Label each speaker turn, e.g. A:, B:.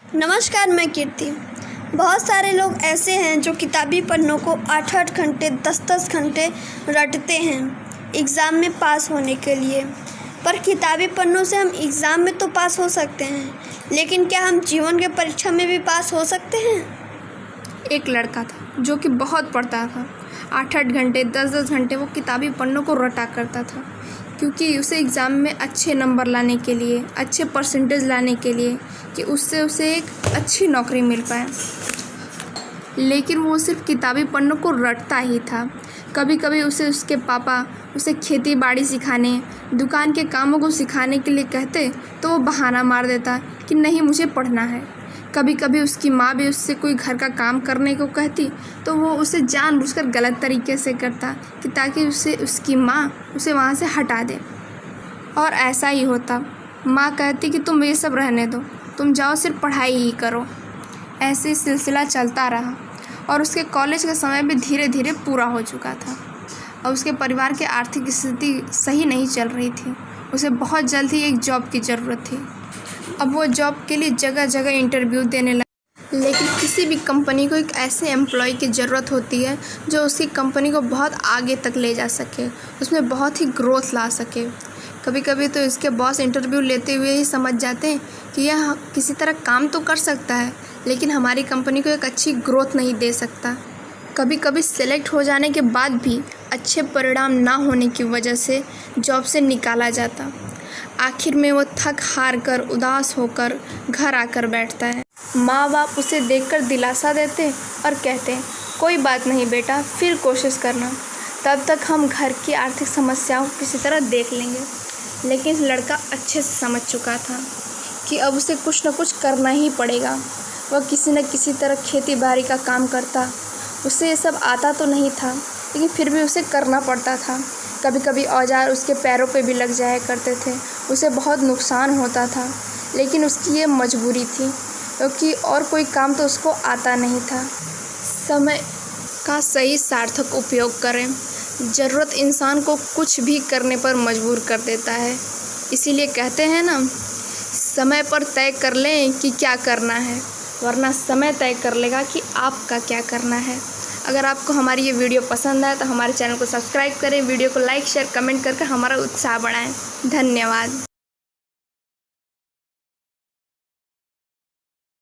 A: नमस्कार, मैं कीर्ति। बहुत सारे लोग ऐसे हैं जो किताबी पन्नों को 8-8 घंटे 10-10 घंटे रटते हैं एग्ज़ाम में पास होने के लिए। पर किताबी पन्नों से हम एग्ज़ाम में तो पास हो सकते हैं, लेकिन क्या हम जीवन के परीक्षा में भी पास हो सकते हैं?
B: एक लड़का था जो कि बहुत पढ़ता था। 8-8 घंटे 10-10 घंटे वो किताबी पन्नों को रटा करता था, क्योंकि उसे एग्ज़ाम में अच्छे नंबर लाने के लिए, अच्छे परसेंटेज लाने के लिए, कि उससे उसे एक अच्छी नौकरी मिल पाए। लेकिन वो सिर्फ किताबी पन्नों को रटता ही था। कभी कभी उसे उसके पापा उसे खेती बाड़ी सिखाने, दुकान के कामों को सिखाने के लिए कहते तो वो बहाना मार देता कि नहीं, मुझे पढ़ना है। कभी कभी उसकी माँ भी उससे कोई घर का काम करने को कहती तो वो उसे जानबूझकर गलत तरीके से करता कि ताकि उसकी माँ उसे वहाँ से हटा दे। और ऐसा ही होता। माँ कहती कि तुम ये सब रहने दो, तुम जाओ सिर्फ पढ़ाई ही करो। ऐसे सिलसिला चलता रहा और उसके कॉलेज का समय भी धीरे धीरे पूरा हो चुका था और उसके परिवार की आर्थिक स्थिति सही नहीं चल रही थी। उसे बहुत जल्द ही एक जॉब की ज़रूरत थी। अब वो जॉब के लिए जगह जगह इंटरव्यू देने लगा। लेकिन किसी भी कंपनी को एक ऐसे एम्प्लॉय की ज़रूरत होती है जो उसकी कंपनी को बहुत आगे तक ले जा सके, उसमें बहुत ही ग्रोथ ला सके। कभी कभी तो इसके बॉस इंटरव्यू लेते हुए ही समझ जाते हैं कि यह किसी तरह काम तो कर सकता है, लेकिन हमारी कंपनी को एक अच्छी ग्रोथ नहीं दे सकता। कभी कभी सेलेक्ट हो जाने के बाद भी अच्छे परिणाम ना होने की वजह से जॉब से निकाला जाता। आखिर में वो थक हार कर उदास होकर घर आकर बैठता है। माँ बाप उसे देखकर दिलासा देते और कहते हैं, कोई बात नहीं बेटा, फिर कोशिश करना, तब तक हम घर की आर्थिक समस्याओं को किसी तरह देख लेंगे। लेकिन इस लड़का अच्छे से समझ चुका था कि अब उसे कुछ न कुछ करना ही पड़ेगा। वह किसी न किसी तरह खेती बाड़ी का काम करता। उसे ये सब आता तो नहीं था, लेकिन फिर भी उसे करना पड़ता था। कभी कभी औजार उसके पैरों पे भी लग जाया करते थे, उसे बहुत नुकसान होता था, लेकिन उसकी ये मजबूरी थी, क्योंकि और कोई काम तो उसको आता नहीं था। समय का सही सार्थक उपयोग करें। ज़रूरत इंसान को कुछ भी करने पर मजबूर कर देता है। इसीलिए कहते हैं ना, समय पर तय कर लें कि क्या करना है, वरना समय तय कर लेगा कि आपका क्या करना है। अगर आपको हमारी ये वीडियो पसंद आए तो हमारे चैनल को सब्सक्राइब करें, वीडियो को लाइक शेयर कमेंट करके हमारा उत्साह बढ़ाएं। धन्यवाद।